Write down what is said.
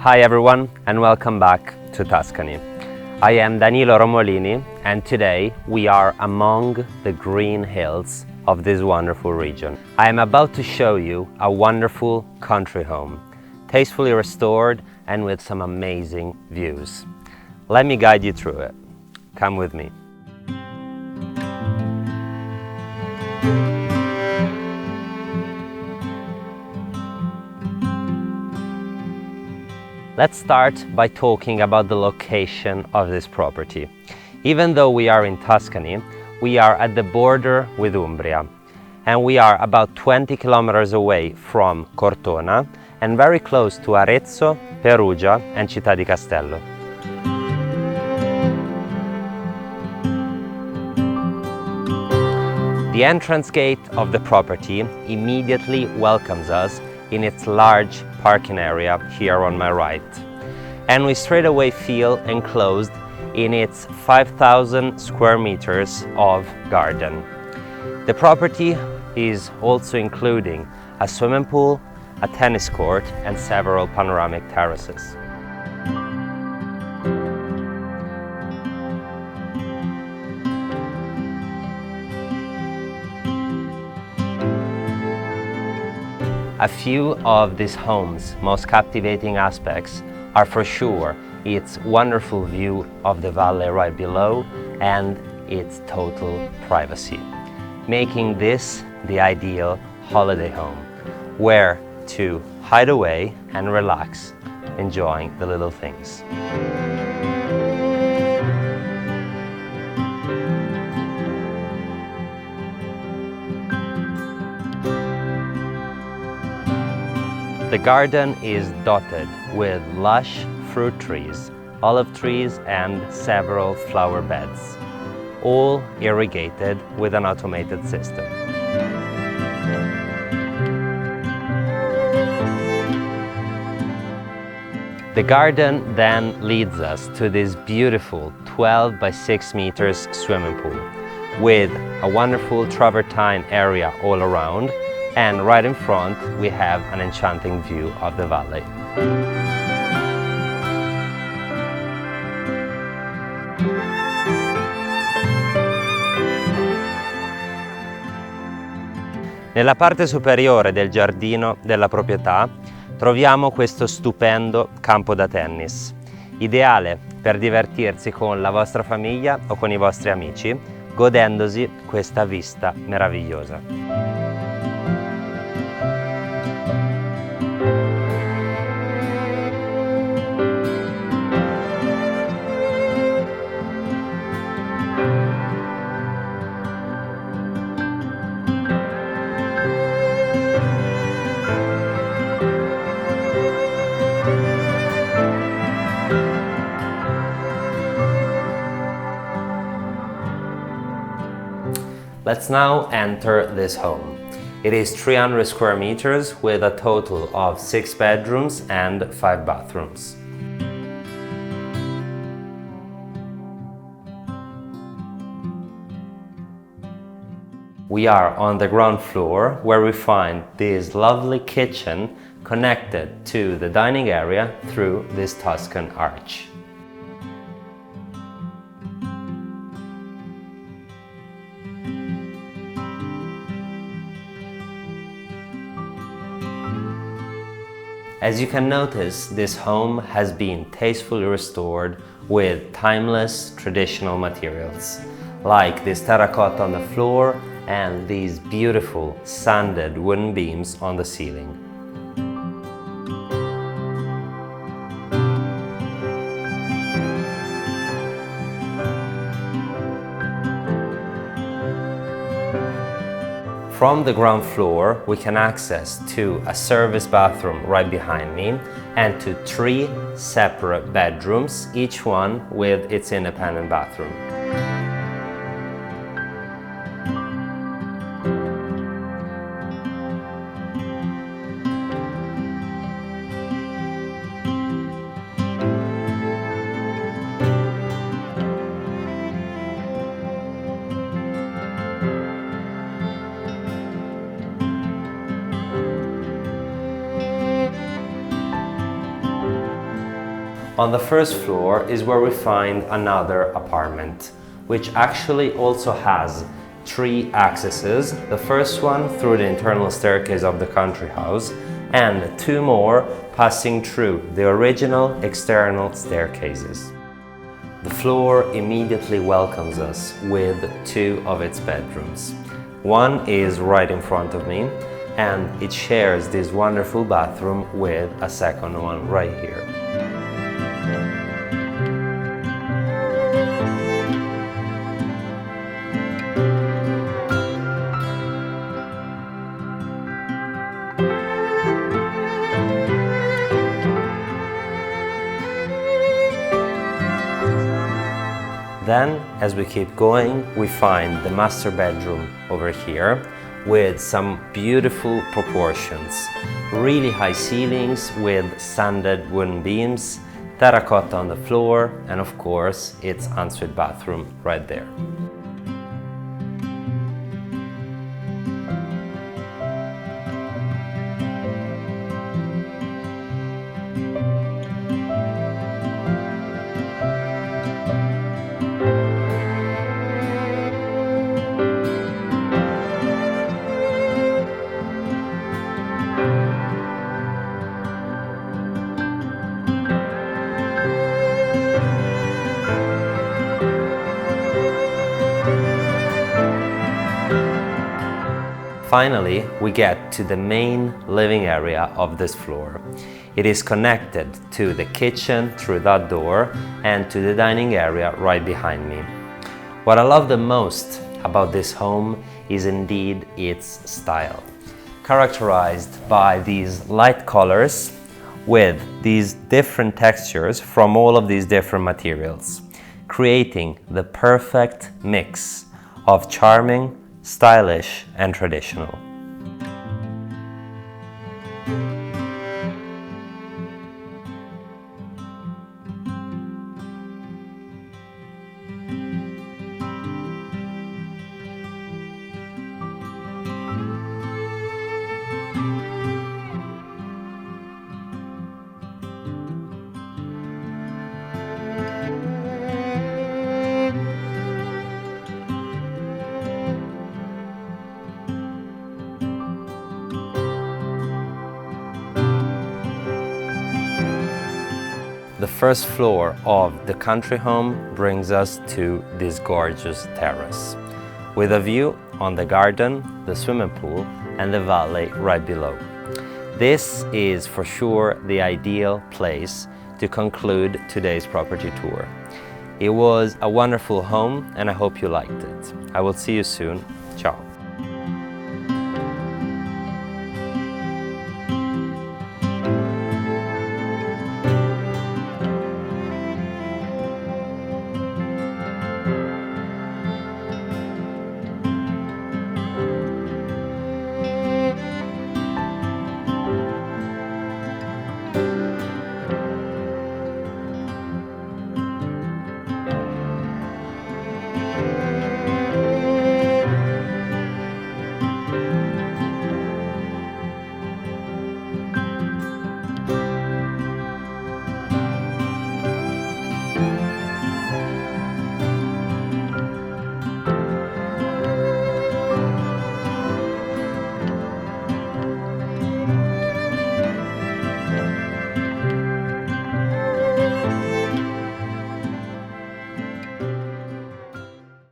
Hi everyone and welcome back to Tuscany. I am Danilo Romolini and today we are among the green hills of this wonderful region. I am about to show you a wonderful country home, tastefully restored and with some amazing views. Let me guide you through it. Come with me. Let's start by talking about the location of this property. Even though we are in Tuscany, we are at the border with Umbria, and we are about 20 kilometers away from Cortona and very close to Arezzo, Perugia and Città di Castello. The entrance gate of the property immediately welcomes us in its large parking area here on my right. And we straight away feel enclosed in its 5,000 square meters of garden. The property is also including a swimming pool, a tennis court and several panoramic terraces. A few of this home's most captivating aspects are for sure its wonderful view of the valley right below and its total privacy, making this the ideal holiday home where to hide away and relax, enjoying the little things. The garden is dotted with lush fruit trees, olive trees and several flower beds, all irrigated with an automated system. The garden then leads us to this beautiful 12 by 6 meters swimming pool with a wonderful travertine area all around, and right in front we have an enchanting view of the valley. Nella parte superiore del giardino della proprietà troviamo questo stupendo campo da tennis, ideale per divertirsi con la vostra famiglia o con i vostri amici, godendosi questa vista meravigliosa. Let's now enter this home. It is 300 square meters with a total of 6 bedrooms and 5 bathrooms. We are on the ground floor where we find this lovely kitchen connected to the dining area through this Tuscan arch. As you can notice, this home has been tastefully restored with timeless traditional materials, like this terracotta on the floor and these beautiful sanded wooden beams on the ceiling. From the ground floor, we can access to a service bathroom right behind me and to 3 separate bedrooms, each one with its independent bathroom. On the first floor is where we find another apartment, which actually also has 3 accesses. The first one through the internal staircase of the country house, and 2 more passing through the original external staircases. The floor immediately welcomes us with 2 of its bedrooms. One is right in front of me, and it shares this wonderful bathroom with a second one right here. Then, as we keep going, we find the master bedroom over here with some beautiful proportions. Really high ceilings with sanded wooden beams, terracotta on the floor, and of course, its ensuite bathroom right there. Finally, we get to the main living area of this floor. It is connected to the kitchen through that door and to the dining area right behind me. What I love the most about this home is indeed its style, characterized by these light colors with these different textures from all of these different materials, creating the perfect mix of charming, stylish and traditional. The first floor of the country home brings us to this gorgeous terrace, with a view on the garden, the swimming pool, and the valley right below. This is for sure the ideal place to conclude today's property tour. It was a wonderful home and I hope you liked it. I will see you soon. Ciao.